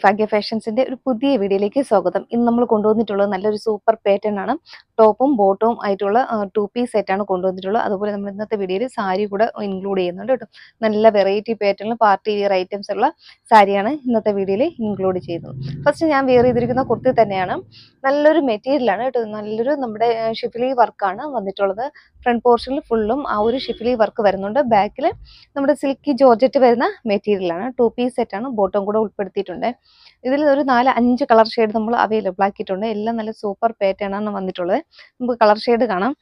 ഭാഗ്യ ഫാഷൻസിന്റെ ഒരു പുതിയ വീഡിയോയിലേക്ക് സ്വാഗതം. ഇന്ന് നമ്മൾ കൊണ്ടുവന്നിട്ടുള്ളത് നല്ലൊരു സൂപ്പർ പാറ്റേൺ ആണ്. ടോപ്പും ബോട്ടവും ആയിട്ടുള്ള 2 പീസ് സെറ്റാണ് കൊണ്ടുവന്നിട്ടുള്ളത്. അതുപോലെ നമ്മൾ ഇന്നത്തെ വീഡിയോയിൽ സാരി കൂടെ ഇൻക്ലൂഡ് ചെയ്യുന്നുണ്ട് കേട്ടോ. നല്ല വെറൈറ്റി പാറ്റേണിൽ പാർട്ടി വെയർ ഐറ്റംസ് ഉള്ള സാരിയാണ് ഇന്നത്തെ വീഡിയോയിൽ ഇൻക്ലൂഡ് ചെയ്യുന്നത്. ഫസ്റ്റ് ഞാൻ വെയർ ചെയ്തിരിക്കുന്ന കുർത്തി തന്നെയാണ്. നല്ലൊരു മെറ്റീരിയലാണ് കേട്ടോ. നല്ലൊരു നമ്മുടെ ഷിഫിലി വർക്കാണ് വന്നിട്ടുള്ളത്. ഫ്രണ്ട് പോർഷനിൽ ഫുള്ളും ആ ഒരു ഷിഫിലി വർക്ക് വരുന്നുണ്ട്. ബാക്കിൽ നമ്മുടെ സിൽക്കി ജോർജറ്റ് വരുന്ന മെറ്റീരിയലാണ്. 2 പീസ് സെറ്റാണ്. ബോട്ടം കൂടെ ഉൾപ്പെടുത്തിയിട്ടുണ്ട്. ഇതിൽ ഒരു 4-5 കളർ ഷെയ്ഡ് നമ്മൾ അവൈലബിൾ ആക്കിയിട്ടുണ്ട്. എല്ലാം നല്ല സൂപ്പർ പാറ്റേൺ ആണ് വന്നിട്ടുള്ളത്. നമുക്ക് കളർ ഷെയ്ഡ് കാണാം.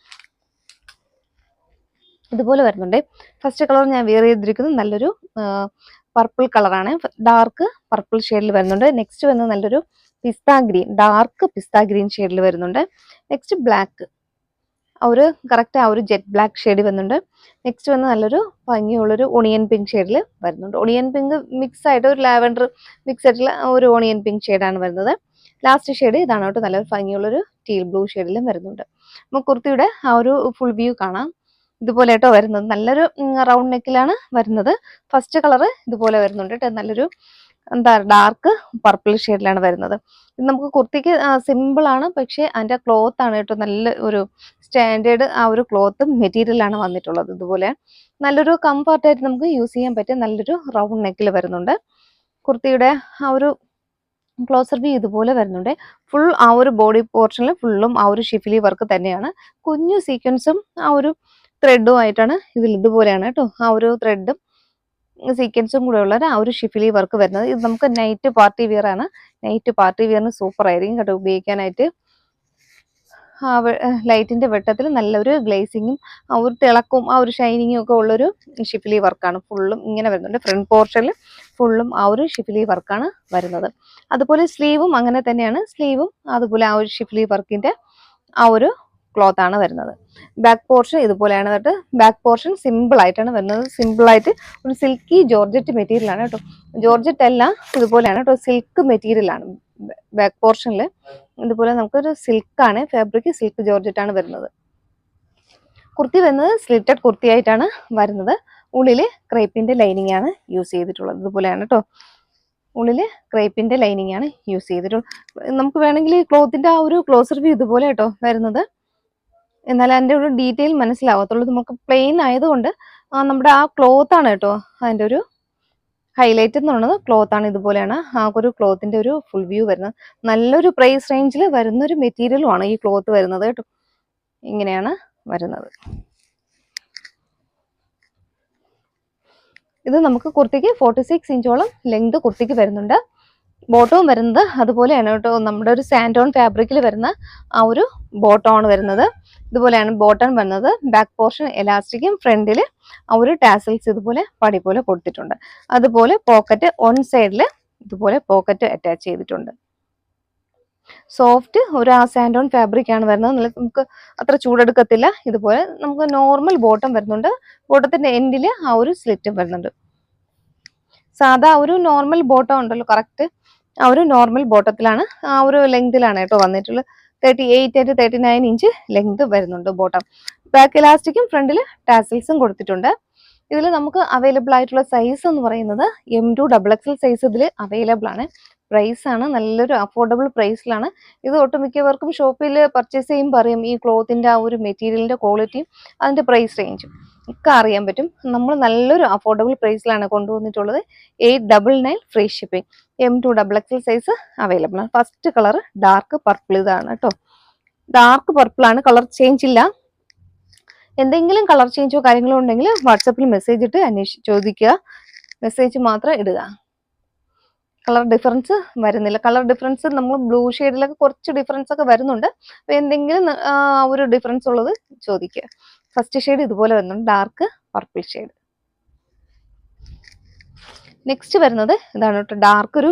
ഇതുപോലെ വരുന്നുണ്ട്. ഫസ്റ്റ് കളർ ഞാൻ വെയർ ചെയ്തിരിക്കുന്നത് നല്ലൊരു പർപ്പിൾ കളറാണ്. ഡാർക്ക് പർപ്പിൾ ഷെയ്ഡിൽ വരുന്നുണ്ട്. നെക്സ്റ്റ് വരുന്നത് നല്ലൊരു പിസ്ത ഗ്രീൻ, ഡാർക്ക് പിസ്ത ഗ്രീൻ ഷെയ്ഡിൽ വരുന്നുണ്ട്. നെക്സ്റ്റ് ബ്ലാക്ക്, കറക്റ്റ് ആ ഒരു ജെറ്റ് ബ്ലാക്ക് ഷെയ്ഡ് വരുന്നുണ്ട്. നെക്സ്റ്റ് വന്ന് നല്ലൊരു ഭംഗിയുള്ളൊരു ഓണിയൻ പിങ്ക് ഷെയ്ഡിൽ വരുന്നുണ്ട്. ഓണിയൻ പിങ്ക് മിക്സ് ആയിട്ട് ഒരു ലാവൻഡർ മിക്സ് ആയിട്ടുള്ള ഒരു ഓണിയൻ പിങ്ക് ഷെയ്ഡാണ് വരുന്നത്. ലാസ്റ്റ് ഷെയ്ഡ് ഇതാണ് കേട്ടോ. നല്ലൊരു ഭംഗിയുള്ളൊരു ടീൽ ബ്ലൂ ഷെയ്ഡിലും വരുന്നുണ്ട്. നമുക്ക് കുർത്തിയുടെ ആ ഒരു ഫുൾ വ്യൂ കാണാം. ഇതുപോലെ കേട്ടോ വരുന്നത്. നല്ലൊരു റൗണ്ട് നെക്കിലാണ് വരുന്നത്. ഫസ്റ്റ് കളർ ഇതുപോലെ വരുന്നുണ്ട് കേട്ടോ. നല്ലൊരു ഡാർക്ക് പർപ്പിൾ ഷെയ്ഡിലാണ് വരുന്നത്. ഇത് നമുക്ക് കുർത്തിക്ക് സിമ്പിൾ ആണ്, പക്ഷേ അതിൻ്റെ ക്ലോത്ത് ആണ് കേട്ടോ നല്ല ഒരു സ്റ്റാൻഡേർഡ് ആ ഒരു ക്ലോത്തും മെറ്റീരിയലാണ് വന്നിട്ടുള്ളത്. ഇതുപോലെ നല്ലൊരു കംഫർട്ടായിട്ട് നമുക്ക് യൂസ് ചെയ്യാൻ പറ്റിയ നല്ലൊരു റൗണ്ട് നെക്കിൽ വരുന്നുണ്ട്. കുർത്തിയുടെ ആ ഒരു ക്ലോസർ വ്യൂ ഇതുപോലെ വരുന്നുണ്ട്. ഫുൾ ആ ഒരു ബോഡി പോർഷനിൽ ഫുള്ളും ആ ഒരു ഷിഫിലി വർക്ക് തന്നെയാണ്. കുഞ്ഞു സീക്വൻസും ആ ഒരു ത്രെഡും ആയിട്ടാണ് ഇതിൽ ഇതുപോലെയാണ് കേട്ടോ. ആ ഒരു ത്രെഡും സീക്വൻസും കൂടെ ഉള്ള ആ ഒരു ഷിഫിലി വർക്ക് വരുന്നത്. ഇത് നമുക്ക് നൈറ്റ് പാർട്ടി വെയർ ആണ്. നൈറ്റ് പാർട്ടി വെയറിന് സൂപ്പർ ആയിരിക്കും കേട്ടോ ഉപയോഗിക്കാനായിട്ട്. ലൈറ്റിന്റെ വെട്ടത്തിൽ നല്ലൊരു ഗ്ലേസിങ്ങും ആ ഒരു തിളക്കവും ആ ഒരു ഷൈനിങ്ങും ഒക്കെ ഉള്ളൊരു ഷിഫിലി വർക്കാണ്. ഫുള്ളും ഇങ്ങനെ വരുന്നുണ്ട്. ഫ്രണ്ട് പോർഷനിൽ ഫുള്ളും ആ ഒരു ഷിഫിലി വർക്കാണ് വരുന്നത്. അതുപോലെ സ്ലീവും അങ്ങനെ തന്നെയാണ്. സ്ലീവും അതുപോലെ ആ ഒരു ഷിഫിലി വർക്കിന്റെ ആ ഒരു ക്ലോത്ത് ആണ് വരുന്നത്. ബാക്ക് പോർഷൻ ഇതുപോലെയാണ് കേട്ടോ. ബാക്ക് പോർഷൻ സിമ്പിൾ ആയിട്ടാണ് വരുന്നത്. സിമ്പിൾ ആയിട്ട് ഒരു സിൽക്കി ജോർജറ്റ് മെറ്റീരിയൽ ആണ് കേട്ടോ. ജോർജറ്റ് എല്ലാം ഇതുപോലെയാണ് കേട്ടോ. സിൽക്ക് മെറ്റീരിയൽ ആണ്. ബാക്ക് പോർഷനിൽ ഇതുപോലെ നമുക്കൊരു സിൽക്കാണ് ഫാബ്രിക്. സിൽക്ക് ജോർജറ്റ് ആണ് വരുന്നത്. കുർത്തി വരുന്നത് സ്ലിറ്റഡ് കുർത്തി ആയിട്ടാണ് വരുന്നത്. ഉള്ളില് ക്രേപ്പിന്റെ ലൈനിങ് ആണ് യൂസ് ചെയ്തിട്ടുള്ളത്. ഇതുപോലെയാണ് കേട്ടോ. ഉള്ളില് ക്രേപ്പിന്റെ ലൈനിങ് ആണ് യൂസ് ചെയ്തിട്ടുള്ളത്. നമുക്ക് വേണമെങ്കിൽ ക്ലോത്തിന്റെ ആ ഒരു ക്ലോസർ വ്യൂ ഇതുപോലെ കേട്ടോ വരുന്നത്. എന്നാൽ അതിൻ്റെ ഒരു ഡീറ്റെയിൽ മനസ്സിലാവത്തുള്ളൂ. നമുക്ക് പ്ലെയിൻ ആയതുകൊണ്ട് നമ്മുടെ ആ ക്ലോത്ത് ആണ് കേട്ടോ അതിൻ്റെ ഒരു ഹൈലൈറ്റ് എന്ന് പറയുന്നത്. ക്ലോത്ത് ആണ്. ഇതുപോലെയാണ് ആ ഒരു ക്ലോത്തിന്റെ ഒരു ഫുൾ വ്യൂ വരുന്നത്. നല്ലൊരു പ്രൈസ് റേഞ്ചിൽ വരുന്ന ഒരു മെറ്റീരിയലും ആണ് ഈ ക്ലോത്ത് വരുന്നത് കേട്ടോ. ഇങ്ങനെയാണ് വരുന്നത്. ഇത് നമുക്ക് കുർത്തിക്ക് 46 ഇഞ്ചോളം ലെങ്ത് കുർത്തിക്ക് വരുന്നുണ്ട്. ബോട്ടവും വരുന്നത് അതുപോലെയാണ് കേട്ടോ. നമ്മുടെ ഒരു സാൻഡോൺ ഫാബ്രിക്കിൽ വരുന്ന ആ ഒരു ബോട്ടമാണ് വരുന്നത്. ഇതുപോലെയാണ് ബോട്ടം വരുന്നത്. ബാക്ക് പോർഷൻ എലാസ്റ്റിക്കും ഫ്രണ്ടിൽ ആ ഒരു ടാസൽസ് ഇതുപോലെ പടി പോലെ കൊടുത്തിട്ടുണ്ട്. അതുപോലെ പോക്കറ്റ് ഓൺ സൈഡിൽ ഇതുപോലെ പോക്കറ്റ് അറ്റാച്ച് ചെയ്തിട്ടുണ്ട്. സോഫ്റ്റ് ഒരു സാൻഡോൺ ഫാബ്രിക് ആണ് വരുന്നത്. നമുക്ക് അത്ര ചൂടെടുക്കത്തില്ല. ഇതുപോലെ നമുക്ക് നോർമൽ ബോട്ടം വരുന്നുണ്ട്. ബോട്ടത്തിന്റെ എൻഡിൽ ആ ഒരു സ്ലിറ്റും വരുന്നുണ്ട്. സാധാ ഒരു നോർമൽ ബോട്ടം ഉണ്ടല്ലോ, കറക്റ്റ് ആ ഒരു നോർമൽ ബോട്ടത്തിലാണ് ആ ഒരു ലെങ്തിലാണ് കേട്ടോ വന്നിട്ടുള്ളത്. 38 to 39 ഇഞ്ച് ലെങ്ത് വരുന്നുണ്ട് ബോട്ടം. ബാക്ക് ഇലാസ്റ്റിക്കും ഫ്രണ്ടിൽ ടാസൽസും കൊടുത്തിട്ടുണ്ട്. ഇതിൽ നമുക്ക് അവൈലബിൾ ആയിട്ടുള്ള സൈസ് എന്ന് പറയുന്നത് M2 XXL സൈസ് ഇതിൽ അവൈലബിൾ ആണ്. പ്രൈസ് ആണ് നല്ലൊരു അഫോർഡബിൾ പ്രൈസിലാണ്. ഇത് ഒട്ടുമിക്കവർക്കും ഷോപ്പിൽ പർച്ചേസ് ചെയ്യുമ്പോൾ അറിയാം ഈ ക്ലോത്തിന്റെ ആ ഒരു മെറ്റീരിയലിന്റെ ക്വാളിറ്റിയും അതിന്റെ പ്രൈസ് റേഞ്ചും ഒക്കെ അറിയാൻ പറ്റും. നമ്മൾ നല്ലൊരു അഫോർഡബിൾ പ്രൈസിലാണ് കൊണ്ടുവന്നിട്ടുള്ളത്. 899 free shipping. M2 XXL size available ആണ്. ഫസ്റ്റ് കളർ ഡാർക്ക് പർപ്പിൾ ഇതാണ് കേട്ടോ. ഡാർക്ക് പർപ്പിൾ ആണ്. കളർ ചേഞ്ച് ഇല്ല. എന്തെങ്കിലും കളർ ചേഞ്ചോ കാര്യങ്ങളോ ഉണ്ടെങ്കിൽ വാട്സാപ്പിൽ മെസ്സേജ് ഇട്ട് ചോദിക്കുക. മെസ്സേജ് മാത്രം ഇടുക. കളർ ഡിഫറൻസ് വരുന്നില്ല. കളർ ഡിഫറൻസ് നമ്മൾ ബ്ലൂ ഷെയ്ഡിലൊക്കെ കുറച്ച് ഡിഫറൻസ് ഒക്കെ വരുന്നുണ്ട്. അപ്പൊ എന്തെങ്കിലും ഒരു ഡിഫറൻസ് ഉള്ളത് ചോദിക്കുക. ഫസ്റ്റ് ഷെയ്ഡ് ഇതുപോലെ വരുന്നുണ്ട്. Dark purple shade. നെക്സ്റ്റ് വരുന്നത് ഇതാണ് കേട്ടോ. ഡാർക്ക് ഒരു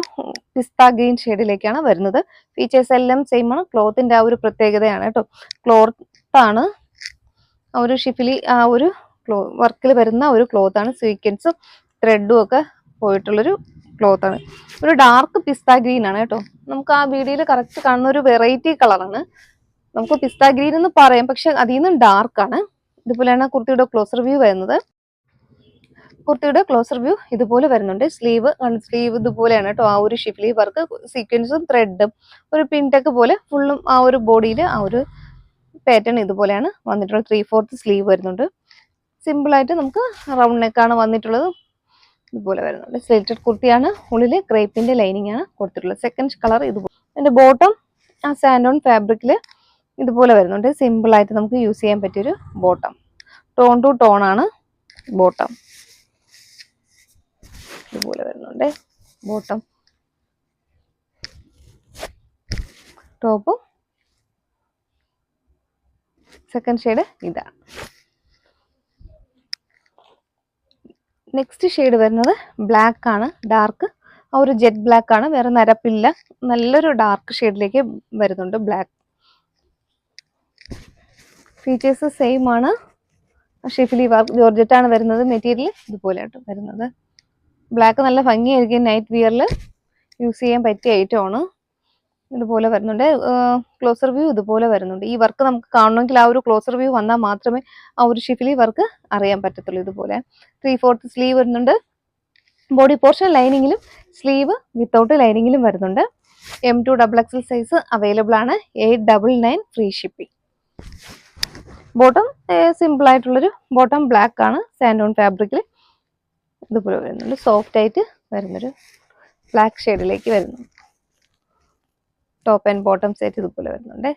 പിസ്ത ഗ്രീൻ ഷെയ്ഡിലേക്കാണ് വരുന്നത്. ഫീച്ചേഴ്സ് എല്ലാം സെയിം ആണ്. ക്ലോത്തിന്റെ ആ ഒരു പ്രത്യേകതയാണ് കേട്ടോ. ക്ലോത്ത് ആണ് ആ ഒരു ഷിഫിലി ആ ഒരു വർക്കിൽ വരുന്ന ഒരു ക്ലോത്ത് ആണ്. സീക്വൻസും ത്രെഡും ഒക്കെ പോയിട്ടുള്ളൊരു ക്ലോത്ത് ആണ്. ഒരു ഡാർക്ക് പിസ്ത ഗ്രീൻ ആണ് കേട്ടോ. നമുക്ക് ആ വീഡിയോയിൽ കറക്റ്റ് കാണുന്ന ഒരു വെറൈറ്റി കളറാണ്. നമുക്ക് പിസ്ത ഗ്രീൻ എന്ന് പറയാം, പക്ഷെ അതിൽ നിന്നും ഡാർക്ക് ആണ്. ഇതുപോലെയാണ് കുർത്തിയുടെ ക്ലോസർ വ്യൂ വരുന്നത്. കുർത്തിയുടെ ക്ലോസർ വ്യൂ ഇതുപോലെ വരുന്നുണ്ട്. സ്ലീവ് ഇതുപോലെയാണ് കേട്ടോ. ആ ഒരു ഷിഫ്ലി വർക്ക് സീക്വൻസും ത്രെഡും ഒരു പിൻടെക്ക് പോലെ ഫുള്ളും ആ ഒരു ബോഡിയിൽ ആ ഒരു പാറ്റേൺ ഇതുപോലെയാണ് വന്നിട്ടുള്ളത്. 3/4 സ്ലീവ് വരുന്നുണ്ട്. സിമ്പിൾ ആയിട്ട് നമുക്ക് റൗണ്ട് നെക്കാണ് വന്നിട്ടുള്ളത്. ഇതുപോലെ വരുന്നുണ്ട്. സ്ലിറ്റഡ് കുർത്തിയാണ്. ഉള്ളിൽ ക്രേപ്പിന്റെ ലൈനിങ് ആണ് കൊടുത്തിട്ടുള്ളത്. സെക്കൻഡ് കളർ ഇതുപോലെ. അതിന്റെ ബോട്ടം ആ സാൻഡോൺ ഫാബ്രിക്കിൽ ഇതുപോലെ വരുന്നുണ്ട്. സിമ്പിൾ ആയിട്ട് നമുക്ക് യൂസ് ചെയ്യാൻ പറ്റിയൊരു ബോട്ടം. ടോൺ ടു ടോൺ ആണ് ബോട്ടം. ഇതുപോലെ വരുന്നുണ്ട് ബോട്ടം. ടോപ്പും സെക്കൻഡ് ഷെയ്ഡ് ഇതാണ്. നെക്സ്റ്റ് ഷെയ്ഡ് വരുന്നത് ബ്ലാക്ക് ആണ്. ഡാർക്ക് ആ ഒരു ജെറ്റ് ബ്ലാക്ക് ആണ്. വേറെ നരപ്പില്ല. നല്ലൊരു ഡാർക്ക് ഷെയ്ഡിലേക്ക് വരുന്നുണ്ട് ബ്ലാക്ക്. ഫീച്ചേഴ്സ് സെയിം ആണ്. ഷിഫ്ലി വർക്ക് ജോർജറ്റ് ആണ് വരുന്നത്. മെറ്റീരിയൽ ഇതുപോലെയാണ് വരുന്നത്. ബ്ലാക്ക് നല്ല ഭംഗിയായിരിക്കും. നൈറ്റ് വിയറിൽ യൂസ് ചെയ്യാൻ പറ്റിയ ഐറ്റം ആണ്. ഇതുപോലെ വരുന്നുണ്ട്. ക്ലോസർ വ്യൂ ഇതുപോലെ വരുന്നുണ്ട്. ഈ വർക്ക് നമുക്ക് കാണണമെങ്കിൽ ആ ഒരു ക്ലോസർ വ്യൂ വന്നാൽ മാത്രമേ ആ ഒരു ഷിഫ്ലി വർക്ക് അറിയാൻ പറ്റത്തുള്ളൂ. ഇതുപോലെ 3/4 സ്ലീവ് വരുന്നുണ്ട്. ബോഡി പോർഷൻ ലൈനിങ്ങിലും സ്ലീവ് വിത്തൗട്ട് ലൈനിങ്ങിലും വരുന്നുണ്ട്. M2 XXL സൈസ് അവൈലബിൾ ആണ്. 899 ഫ്രീ ഷിപ്പിംഗ്. ബോട്ടം സിമ്പിൾ ആയിട്ടുള്ളൊരു ബോട്ടം ബ്ലാക്ക് ആണ്. സാൻഡോൺ ഫാബ്രിക്കിൽ ഇതുപോലെ വരുന്നുണ്ട്. സോഫ്റ്റ് ആയിട്ട് വരുന്നൊരു ബ്ലാക്ക് ഷെയ്ഡിലേക്ക് വരുന്നു. ടോപ്പ് ആൻഡ് ബോട്ടം സെറ്റ് ഇതുപോലെ വരുന്നുണ്ട്.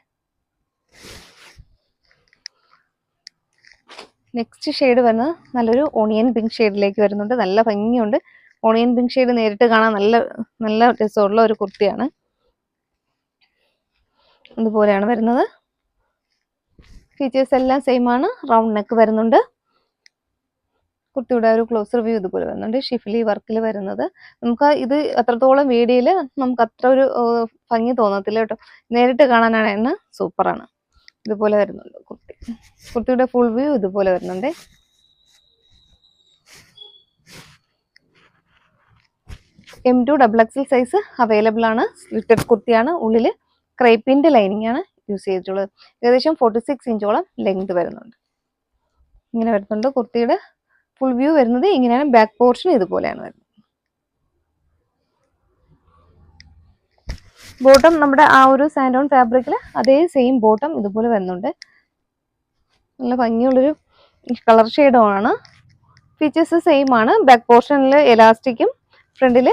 നെക്സ്റ്റ് ഷെയ്ഡ് വരുന്നത് നല്ലൊരു ഓണിയൻ പിങ്ക് ഷെയ്ഡിലേക്ക് വരുന്നുണ്ട്. നല്ല ഭംഗിയുണ്ട്. ഓണിയൻ പിങ്ക് ഷെയ്ഡ് നേരിട്ട് കാണാൻ നല്ല രസമുള്ള ഒരു കുർത്തിയാണ്. ഇതുപോലെയാണ് വരുന്നത്. ഫീച്ചേഴ്സ് എല്ലാം സെയിം ആണ്. റൗണ്ട് നെക്ക് വരുന്നുണ്ട്. കുർത്തിയുടെ ഒരു ക്ലോസർ വ്യൂ ഇതുപോലെ വരുന്നുണ്ട്. ഷിഫ്ലി വർക്കിൽ വരുന്നത്. നമുക്ക് ഇത് അത്രത്തോളം വീഡിയോയിൽ നമുക്ക് അത്ര ഒരു ഭംഗി തോന്നത്തില്ല കേട്ടോ. നേരിട്ട് കാണാനാണ് സൂപ്പറാണ്. ഇതുപോലെ വരുന്നുണ്ട് കുർത്തി. കുർത്തിയുടെ ഫുൾ വ്യൂ ഇതുപോലെ വരുന്നുണ്ട്. M2 XXL സൈസ് അവൈലബിൾ ആണ്. സ്ലിറ്റഡ് കുർത്തിയാണ്. ഉള്ളിൽ ക്രേപ്പിന്റെ ലൈനിങ് ആണ് യൂസ് ചെയ്തിട്ടുള്ളത്. ഏകദേശം 46 ഇഞ്ചോളം ലെങ്ത് വരുന്നുണ്ട്. ഇങ്ങനെ വരുന്നുണ്ട്. കുർത്തിയുടെ ഫുൾ വ്യൂ വരുന്നത് ഇങ്ങനെയാണ്. ബാക്ക് പോർഷൻ ഇതുപോലെയാണ് വരുന്നത്. ബോട്ടം നമ്മുടെ ആ ഒരു സാൻഡോൺ ഫാബ്രിക്കിൽ അതേ സെയിം ബോട്ടം ഇതുപോലെ വരുന്നുണ്ട്. നല്ല ഭംഗിയുള്ളൊരു കളർ ഷെയ്ഡുമാണ്. ഫീച്ചേഴ്സ് സെയിം ആണ്. ബാക്ക് പോർഷനിൽ എലാസ്റ്റിക്കും ഫ്രണ്ടിൽ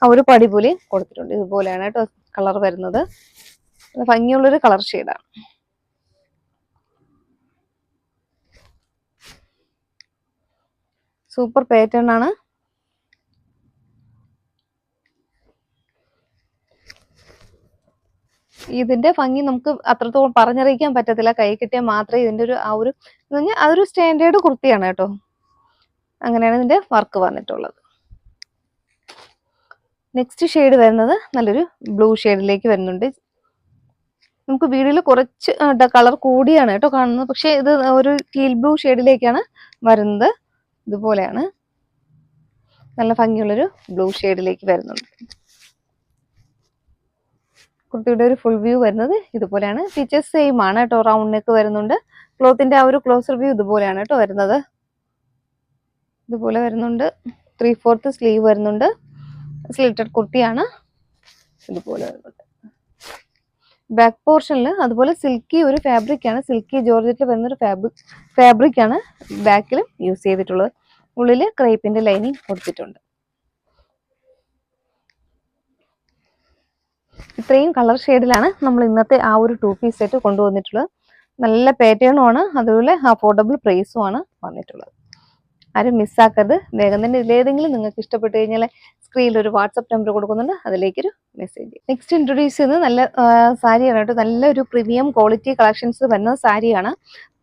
ആ ഒരു പടിപൊലി കൊടുത്തിട്ടുണ്ട്. ഇതുപോലെയാണ് കേട്ടോ കളർ വരുന്നത്. ഭംഗിയുള്ളൊരു കളർ ഷെയ്ഡാണ്. സൂപ്പർ പാറ്റേൺ ആണ്. ഇതിന്റെ ഭംഗി നമുക്ക് അത്രത്തോളം പറഞ്ഞറിയിക്കാൻ പറ്റത്തില്ല. കൈ കിട്ടിയാൽ മാത്രമേ ഇതിന്റെ ഒരു ആ ഒരു അതൊരു സ്റ്റാൻഡേർഡ് കുർത്തിയാണ് കേട്ടോ. അങ്ങനെയാണ് ഇതിന്റെ വർക്ക് വന്നിട്ടുള്ളത്. നെക്സ്റ്റ് ഷെയ്ഡ് വരുന്നത് നല്ലൊരു ബ്ലൂ ഷെയ്ഡിലേക്ക് വരുന്നുണ്ട്. നമുക്ക് വീഡിയോയിൽ കുറച്ച് കളർ കൂടിയാണ് കേട്ടോ കാണുന്നത്. പക്ഷെ ഇത് ഒരു ടീൽ ബ്ലൂ ഷെയ്ഡിലേക്കാണ് വരുന്നത്. ഇതുപോലെയാണ്. നല്ല ഭംഗിയുള്ളൊരു ബ്ലൂ ഷെയ്ഡിലേക്ക് വരുന്നുണ്ട്. കുർത്തിയുടെ ഒരു ഫുൾ വ്യൂ വരുന്നത് ഇതുപോലെയാണ്. ഫീച്ചേഴ്സ് സെയിം ആണ് കേട്ടോ. റൗണ്ട് നെക്ക് വരുന്നുണ്ട്. ക്ലോത്തിന്റെ ആ ഒരു ക്ലോസർ വ്യൂ ഇതുപോലെയാണ് കേട്ടോ വരുന്നത്. ഇതുപോലെ വരുന്നുണ്ട്. 3/4 സ്ലീവ് വരുന്നുണ്ട്. സ്ലിറ്റഡ് കുർത്തിയാണ്. ഇതുപോലെ വരുന്നുണ്ട്. ബാക്ക് പോർഷനിൽ അതുപോലെ സിൽക്കി ഒരു ഫാബ്രിക് ആണ്. സിൽക്കി ജോർജറ്റിൽ വരുന്നൊരു ഫാബ്രിക് ആണ് ബാക്കിലും യൂസ് ചെയ്തിട്ടുള്ളത്. ഉള്ളിൽ ക്രേപ്പിന്റെ ലൈനിങ് കൊടുത്തിട്ടുണ്ട്. ഇത്രയും കളർ ഷെയ്ഡിലാണ് നമ്മൾ ഇന്നത്തെ ആ ഒരു 2 പീസ് സെറ്റ് കൊണ്ടുവന്നിട്ടുള്ളത്. നല്ല പാറ്റേണും ആണ്. അതുപോലെ അഫോർഡബിൾ പ്രൈസും ആണ് വന്നിട്ടുള്ളത്. ആരും മിസ്സാക്കരുത്. വേഗം തന്നെ ഇതിലേതെങ്കിലും നിങ്ങൾക്ക് ഇഷ്ടപ്പെട്ട് കഴിഞ്ഞാൽ സ്ക്രീനിൽ ഒരു വാട്സപ്പ് നമ്പർ കൊടുക്കുന്നുണ്ട്. അതിലേക്കൊരു മെസ്സേജ്. നെക്സ്റ്റ് ഇൻട്രൊഡ്യൂസ് ചെയ്യുന്നത് നല്ല സാരിയാണ് കേട്ടോ. നല്ലൊരു പ്രീമിയം ക്വാളിറ്റി കളക്ഷൻസ് വരുന്ന സാരിയാണ്.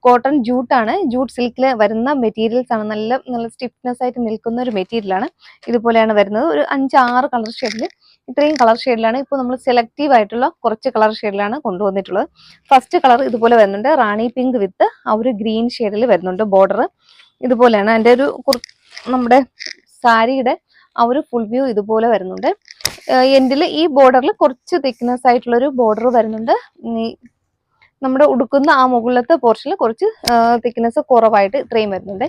കോട്ടൺ ജൂട്ടാണ്. ജൂട്ട് സിൽക്കിൽ വരുന്ന മെറ്റീരിയൽസ് ആണ്. നല്ല സ്റ്റിഫ്നെസ് ആയിട്ട് നിൽക്കുന്ന ഒരു മെറ്റീരിയലാണ്. ഇതുപോലെയാണ് വരുന്നത്. ഒരു 5-6 കളർ ഷെയ്ഡിൽ ഇത്രയും കളർ ഷെയ്ഡിലാണ്. ഇപ്പോൾ നമ്മൾ സെലക്റ്റീവ് ആയിട്ടുള്ള കുറച്ച് കളർ ഷെയ്ഡിലാണ് കൊണ്ടുവന്നിട്ടുള്ളത്. ഫസ്റ്റ് കളർ ഇതുപോലെ വരുന്നുണ്ട്. റാണി പിങ്ക് വിത്ത് ആ ഒരു ഗ്രീൻ ഷെയ്ഡിൽ വരുന്നുണ്ട്. ബോർഡർ ഇതുപോലെയാണ്. അതിൻ്റെ ഒരു നമ്മുടെ സാരിയുടെ ആ ഒരു ഫുൾ വ്യൂ ഇതുപോലെ വരുന്നുണ്ട്. എൻഡിൽ ഈ ബോർഡറിൽ കുറച്ച് തിക്നെസ് ആയിട്ടുള്ളൊരു ബോർഡർ വരുന്നുണ്ട്. നമ്മുടെ ഉടുക്കുന്ന ആ മുകളിലത്തെ പോർഷനിൽ കുറച്ച് തിക്നെസ് കുറവായിട്ട് ഇത്രയും വരുന്നുണ്ട്.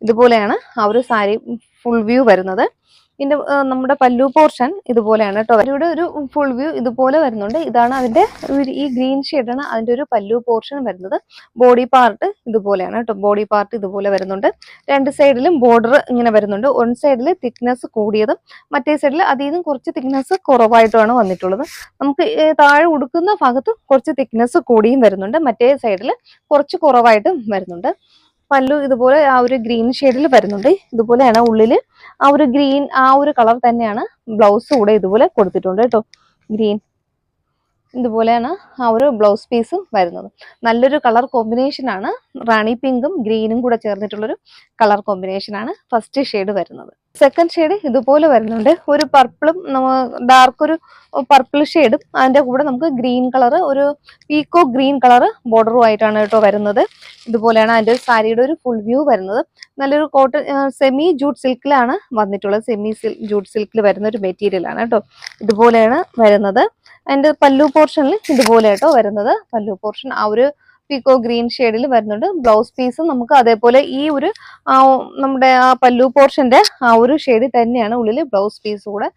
ഇതുപോലെയാണ് ആ ഒരു സാരി ഫുൾ വ്യൂ വരുന്നത്. ഇതിന്റെ നമ്മുടെ പല്ലു പോർഷൻ ഇതുപോലെയാണ് കേട്ടോ. ഇവിടെ ഒരു ഫുൾ വ്യൂ ഇതുപോലെ വരുന്നുണ്ട്. ഇതാണ് അതിന്റെ ഈ ഗ്രീൻ ഷെയ്ഡാണ് അതിന്റെ ഒരു പല്ലു പോർഷൻ വരുന്നത്. ബോഡി പാർട്ട് ഇതുപോലെയാണ് കേട്ടോ. ബോഡി പാർട്ട് ഇതുപോലെ വരുന്നുണ്ട്. രണ്ട് സൈഡിലും ബോർഡർ ഇങ്ങനെ വരുന്നുണ്ട്. വൺ സൈഡിൽ തിക്നെസ് കൂടിയതും മറ്റേ സൈഡിൽ അതിൽ നിന്നും കുറച്ച് തിക്നെസ് കുറവായിട്ടുമാണ് വന്നിട്ടുള്ളത്. നമുക്ക് താഴെ ഉടുക്കുന്ന ഭാഗത്ത് കുറച്ച് തിക്നെസ് കൂടിയും വരുന്നുണ്ട്. മറ്റേ സൈഡിൽ കുറച്ച് കുറവായിട്ടും വരുന്നുണ്ട്. പല്ലു ഇതുപോലെ ആ ഒരു ഗ്രീൻ ഷെയ്ഡിൽ വരുന്നുണ്ട്. ഇതുപോലെയാണ് ഉള്ളില് ആ ഒരു ഗ്രീൻ ആ ഒരു കളർ തന്നെയാണ് ബ്ലൗസ് കൂടെ ഇതുപോലെ കൊടുത്തിട്ടുണ്ട് കേട്ടോ. ഗ്രീൻ ഇതുപോലെയാണ് ആ ഒരു ബ്ലൗസ് പീസും വരുന്നത്. നല്ലൊരു കളർ കോമ്പിനേഷൻ ആണ്. റാണി പിങ്കും ഗ്രീനും കൂടെ ചേർന്നിട്ടുള്ളൊരു കളർ കോമ്പിനേഷൻ ആണ് ഫസ്റ്റ് ഷെയ്ഡ് വരുന്നത്. സെക്കൻഡ് ഷെയ്ഡ് ഇതുപോലെ വരുന്നുണ്ട്. ഒരു പർപ്പിളും ഡാർക്ക് ഒരു പർപ്പിൾ ഷെയ്ഡും അതിന്റെ കൂടെ നമുക്ക് ഗ്രീൻ കളർ ഒരു പീക്കോ ഗ്രീൻ കളർ ബോർഡറും ആയിട്ടാണ് കേട്ടോ വരുന്നത്. ഇതുപോലെയാണ് അതിന്റെ സാരിയുടെ ഒരു ഫുൾ വ്യൂ വരുന്നത്. നല്ലൊരു കോട്ടൺ സെമി ജൂട്ട് സിൽക്കിലാണ് വന്നിട്ടുള്ളത്. സെമി ജൂട്ട് സിൽക്കിൽ വരുന്ന ഒരു മെറ്റീരിയൽ ആണ് കേട്ടോ. ഇതുപോലെയാണ് വരുന്നത്. അതിന്റെ പല്ലു പോർഷനിൽ ഇതുപോലെ കേട്ടോ വരുന്നത്. പല്ലു പോർഷൻ ആ ഒരു പീക്കോ ഗ്രീൻ ഷെയ്ഡിൽ വരുന്നുണ്ട്. ബ്ലൗസ് പീസ് നമുക്ക് അതേപോലെ ഈ ഒരു നമ്മുടെ ആ പല്ലു പോർഷന്റെ ആ ഒരു ഷെയ്ഡിൽ തന്നെയാണ് ഉള്ളിൽ ബ്ലൗസ് പീസ് കൂടെ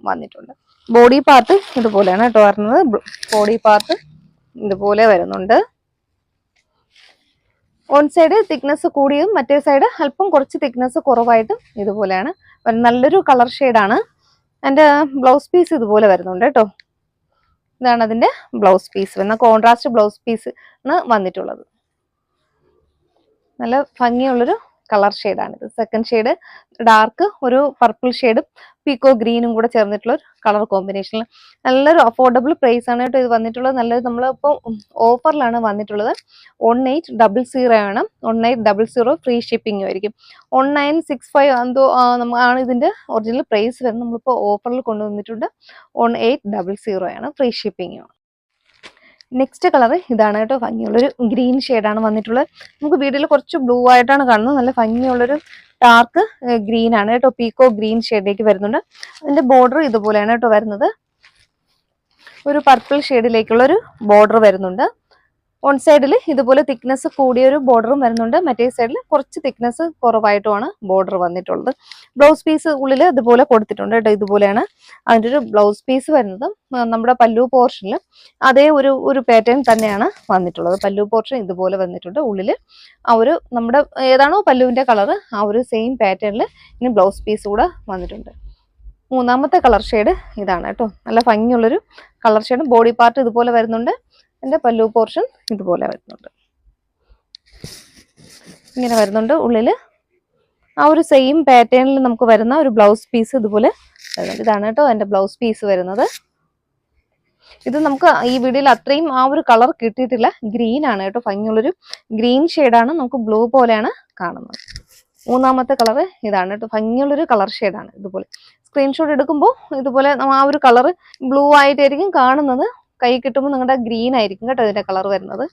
വന്നിട്ടുണ്ട്. ബോഡി പാർട്ട് ഇതുപോലെയാണ് കേട്ടോ വരുന്നത്. ബോഡി പാർട്ട് ഇതുപോലെ വരുന്നുണ്ട്. വൺ സൈഡ് തിക്നെസ് കൂടിയും മറ്റേ സൈഡ് അല്പം കുറച്ച് തിക്നെസ് കുറവായിട്ടും ഇതുപോലെയാണ്. നല്ലൊരു കളർ ഷെയ്ഡാണ്. അതിന്റെ ബ്ലൗസ് പീസ് ഇതുപോലെ വരുന്നുണ്ട് കേട്ടോ. ഇതാണ് അതിന്റെ ബ്ലൗസ് പീസ് വരുന്ന കോൺട്രാസ്റ്റ് ബ്ലൗസ് പീസ് ആണ് വന്നിട്ടുള്ളത്. നല്ല ഭംഗിയുള്ളൊരു കളർ ഷെയ്ഡാണിത്. സെക്കൻഡ് ഷെയ്ഡ് ഡാർക്ക് ഒരു പർപ്പിൾ ഷെയ്ഡും പീക്കോ ഗ്രീനും കൂടെ ചേർന്നിട്ടുള്ള ഒരു കളർ കോമ്പിനേഷനിൽ നല്ലൊരു അഫോർഡബിൾ പ്രൈസ് ആണ് കേട്ടോ ഇത് വന്നിട്ടുള്ളത്. നല്ലൊരു നമ്മളിപ്പോൾ ഓഫറിലാണ് വന്നിട്ടുള്ളത്. 1800 ആണ്. 1800 ഫ്രീ ഷിപ്പിംഗും ആയിരിക്കും. 1965 എന്തോ ആണ് ഇതിന്റെ ഒറിജിനൽ പ്രൈസ് വരുന്നത്. നമ്മളിപ്പോൾ ഓഫറിൽ കൊണ്ടുവന്നിട്ടുണ്ട്. 1800 ആണ്. ഫ്രീ ഷിപ്പിംഗും. നെക്സ്റ്റ് കളർ ഇതാണ് കേട്ടോ. ഭംഗിയുള്ളൊരു ഗ്രീൻ ഷെയ്ഡാണ് വന്നിട്ടുള്ളത്. നമുക്ക് വീഡിയോയിൽ കുറച്ച് ബ്ലൂ ആയിട്ടാണ് കാണുന്നത്. നല്ല ഭംഗിയുള്ളൊരു ഡാർക്ക് ഗ്രീൻ ആണ് കേട്ടോ. പീക്കോ ഗ്രീൻ ഷെയ്ഡിലേക്ക് വരുന്നുണ്ട്. അതിന്റെ ബോർഡർ ഇതുപോലെയാണ് കേട്ടോ വരുന്നത്. ഒരു പർപ്പിൾ ഷെയ്ഡിലേക്കുള്ള ഒരു ബോർഡർ വരുന്നുണ്ട്. വൺ സൈഡിൽ ഇതുപോലെ തിക്നെസ് കൂടിയ ഒരു ബോർഡറും വരുന്നുണ്ട്. മറ്റേ സൈഡിൽ കുറച്ച് തിക്നെസ് കുറവായിട്ടുമാണ് ബോർഡർ വന്നിട്ടുള്ളത്. ബ്ലൗസ് പീസ് ഉള്ളിൽ ഇതുപോലെ കൊടുത്തിട്ടുണ്ട് കേട്ടോ. ഇതുപോലെയാണ് അതിൻ്റെ ഒരു ബ്ലൗസ് പീസ് വരുന്നത്. നമ്മുടെ പല്ലു പോർഷനിൽ അതേ ഒരു പാറ്റേൺ തന്നെയാണ് വന്നിട്ടുള്ളത്. പല്ലു പോർഷൻ ഇതുപോലെ വന്നിട്ടുണ്ട്. ഉള്ളിൽ ആ ഒരു നമ്മുടെ ഏതാണോ പല്ലുവിന്റെ കളർ ആ ഒരു സെയിം പാറ്റേണിൽ ഇനി ബ്ലൗസ് പീസ് കൂടെ വന്നിട്ടുണ്ട്. മൂന്നാമത്തെ കളർ ഷെയ്ഡ് ഇതാണ് കേട്ടോ. നല്ല ഭംഗിയുള്ളൊരു കളർ ഷെയ്ഡ്. ബോഡി പാർട്ട് ഇതുപോലെ വരുന്നുണ്ട്. എൻ്റെ പല്ലു പോർഷൻ ഇതുപോലെ വരുന്നുണ്ട്. ഇങ്ങനെ വരുന്നുണ്ട്. ഉള്ളിൽ ആ ഒരു സെയിം പാറ്റേണിൽ നമുക്ക് വരുന്ന ഒരു ബ്ലൗസ് പീസ് ഇതുപോലെ വരുന്നുണ്ട്. ഇതാണ് കേട്ടോ എൻ്റെ ബ്ലൗസ് പീസ് വരുന്നത്. ഇത് നമുക്ക് ഈ വീഡിയോയിൽ അത്രയും ആ ഒരു കളർ കിട്ടിയിട്ടില്ല. ഗ്രീൻ ആണ് കേട്ടോ. ഭംഗിയുള്ളൊരു ഗ്രീൻ ഷെയ്ഡാണ്. നമുക്ക് ബ്ലൂ പോലെയാണ് കാണുന്നത്. മൂന്നാമത്തെ കളർ ഇതാണ് കേട്ടോ. ഭംഗിയുള്ളൊരു കളർ ഷെയ്ഡാണ്. ഇതുപോലെ സ്ക്രീൻഷോട്ട് എടുക്കുമ്പോൾ ഇതുപോലെ ആ ഒരു കളർ ബ്ലൂ ആയിട്ടായിരിക്കും കാണുന്നത്. കൈ കിട്ടുമ്പോൾ നിങ്ങളുടെ ഗ്രീൻ ആയിരിക്കും കേട്ടോ ഇതിന്റെ കളർ വരുന്നത്.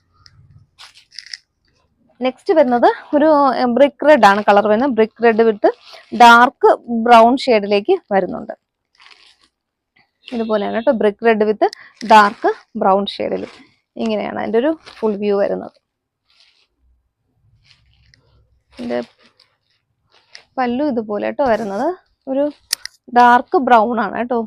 നെക്സ്റ്റ് വരുന്നത് ഒരു ബ്രിക്ക് റെഡ് ആണ് കളർ വരുന്നത്. Brick red with dark brown ഷെയ്ഡിലേക്ക് വരുന്നുണ്ട്. ഇതുപോലെയാണ് കേട്ടോ. Brick red with dark brown ഷെയ്ഡിൽ ഇങ്ങനെയാണ് അതിൻ്റെ ഒരു ഫുൾ വ്യൂ വരുന്നത്. ഇതിന്റെ പല്ലു ഇതുപോലെ കേട്ടോ വരുന്നത്. ഒരു ഡാർക്ക് ബ്രൗൺ ആണ് കേട്ടോ.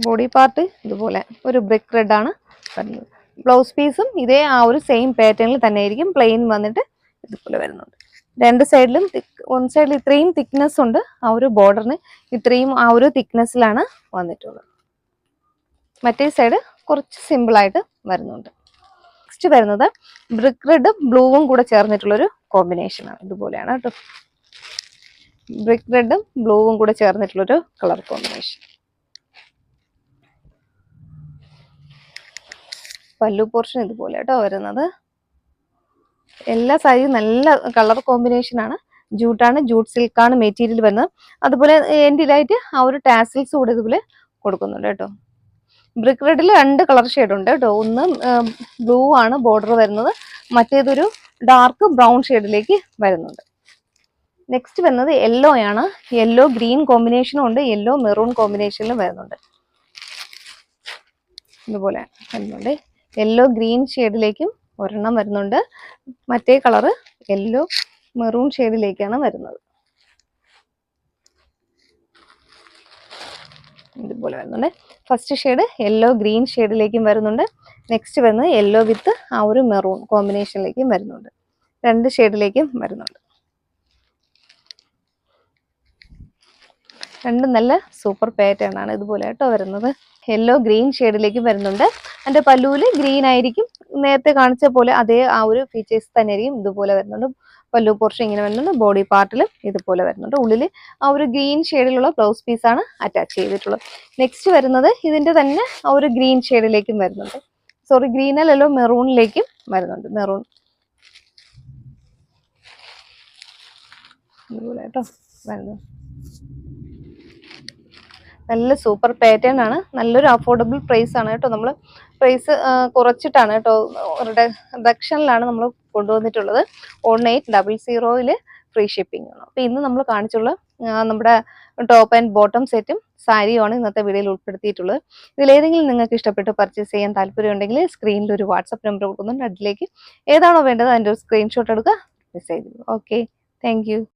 ബോഡി പാർട്ട് ഇതുപോലെ ഒരു ബ്രിക്ക് റെഡ് ആണ് വരുന്നത്. ബ്ലൗസ് പീസും ഇതേ ആ ഒരു സെയിം പാറ്റേണിൽ തന്നെ ആയിരിക്കും. പ്ലെയിൻ വന്നിട്ട് ഇതുപോലെ വരുന്നുണ്ട്. രണ്ട് സൈഡിലും വൺ സൈഡിൽ ഇത്രയും തിക്നെസ് ഉണ്ട്. ആ ഒരു ബോർഡറിന് ഇത്രയും ആ ഒരു തിക്നെസ്സിലാണ് വന്നിട്ടുള്ളത്. മറ്റേ സൈഡ് കുറച്ച് സിമ്പിൾ ആയിട്ട് വരുന്നുണ്ട്. നെക്സ്റ്റ് വരുന്നത് ബ്രിക്ക് റെഡും ബ്ലൂവും കൂടെ ചേർന്നിട്ടുള്ളൊരു കോമ്പിനേഷൻ ആണ്. ഇതുപോലെയാണ് കേട്ടോ. ബ്രിക്ക് റെഡും ബ്ലൂവും കൂടെ ചേർന്നിട്ടുള്ളൊരു കളർ കോമ്പിനേഷൻ. പല്ലു പോർഷൻ ഇതുപോലെ കേട്ടോ വരുന്നത്. എല്ലാ സാരിയും നല്ല കളർ കോമ്പിനേഷൻ ആണ്. ജൂട്ടാണ്, ജൂട്ട് സിൽക്കാണ് മെറ്റീരിയൽ വരുന്നത്. അതുപോലെ എൻഡിലായിട്ട് ആ ഒരു ടാസിൽസ് കൂടെ ഇതുപോലെ കൊടുക്കുന്നുണ്ട് കേട്ടോ. ബ്രിക്ക് റെഡിൽ രണ്ട് കളർ ഷെയ്ഡ് ഉണ്ട് കേട്ടോ. ഒന്ന് ബ്ലൂ ആണ് ബോർഡർ വരുന്നത്. മറ്റേതൊരു ഡാർക്ക് ബ്രൗൺ ഷെയ്ഡിലേക്ക് വരുന്നുണ്ട്. നെക്സ്റ്റ് വരുന്നത് യെല്ലോ ആണ്. യെല്ലോ ഗ്രീൻ കോമ്പിനേഷനും ഉണ്ട്. യെല്ലോ മെറൂൺ കോമ്പിനേഷനിലും വരുന്നുണ്ട്. ഇതുപോലെ വരുന്നുണ്ട്. യെല്ലോ ഗ്രീൻ ഷെയ്ഡിലേക്കും ഒരെണ്ണം വരുന്നുണ്ട്. മറ്റേ കളറ് യെല്ലോ മെറൂൺ ഷെയ്ഡിലേക്കാണ് വരുന്നത്. ഇതുപോലെ വരുന്നുണ്ട്. ഫസ്റ്റ് ഷെയ്ഡ് യെല്ലോ ഗ്രീൻ ഷെയ്ഡിലേക്കും വരുന്നുണ്ട്. നെക്സ്റ്റ് വരുന്നത് യെല്ലോ വിത്ത് ആ ഒരു മെറൂൺ കോമ്പിനേഷനിലേക്കും വരുന്നുണ്ട്. 2 ഷെയ്ഡിലേക്കും വരുന്നുണ്ട്. രണ്ടും നല്ല സൂപ്പർ പാറ്റേൺ ആണ്. ഇതുപോലെ കേട്ടോ വരുന്നത്. യെല്ലോ ഗ്രീൻ ഷെയ്ഡിലേക്ക് വരുന്നുണ്ട്. അതിന്റെ പല്ലുവിൽ ഗ്രീൻ ആയിരിക്കും, നേരത്തെ കാണിച്ച പോലെ അതേ ആ ഒരു ഫീച്ചേഴ്സ് തന്നെ ആയിരിക്കും. ഇതുപോലെ വരുന്നുണ്ട്. പല്ലു പോർഷൻ ഇങ്ങനെ വരുന്നുണ്ട്. ബോഡി പാർട്ടിലും ഇതുപോലെ വരുന്നുണ്ട്. ഉള്ളിൽ ആ ഒരു ഗ്രീൻ ഷെയ്ഡിലുള്ള ബ്ലൗസ് പീസാണ് അറ്റാച്ച് ചെയ്തിട്ടുള്ളത്. നെക്സ്റ്റ് വരുന്നത് ഇതിന്റെ തന്നെ ആ ഒരു ഗ്രീൻ ഷെയ്ഡിലേക്കും വരുന്നുണ്ട്. സോറി, ഗ്രീനല്ലോ മെറൂണിലേക്കും വരുന്നുണ്ട്. മെറൂൺ ഇതുപോലെ കേട്ടോ വരുന്നത്. നല്ല സൂപ്പർ പാറ്റേൺ ആണ്. നല്ലൊരു അഫോർഡബിൾ പ്രൈസ് ആണ് കേട്ടോ. നമ്മൾ പ്രൈസ് കുറച്ചിട്ടാണ് കേട്ടോ, റിഡക്ഷനിലാണ് നമ്മൾ കൊണ്ടുവന്നിട്ടുള്ളത്. 1800 ഫ്രീ ഷിപ്പിംഗ് ആണ്. അപ്പോൾ ഇന്ന് നമ്മൾ കാണിച്ചുള്ള നമ്മുടെ ടോപ്പ് ആൻഡ് ബോട്ടം സെറ്റും സാരിയുമാണ് ഇന്നത്തെ വീഡിയോയിൽ ഉൾപ്പെടുത്തിയിട്ടുള്ളത്. ഇതിലേതെങ്കിലും നിങ്ങൾക്ക് ഇഷ്ടപ്പെട്ട് പർച്ചേസ് ചെയ്യാൻ താല്പര്യമുണ്ടെങ്കിൽ സ്ക്രീനിൽ ഒരു വാട്സപ്പ് നമ്പർ കൊടുക്കുന്നുണ്ട്. അതിലേക്ക് ഏതാണോ വേണ്ടത് അതിൻ്റെ ഒരു സ്ക്രീൻഷോട്ട് എടുക്കുക, മെസ്സേജ് ചെയ്യുക. Okay, thank you.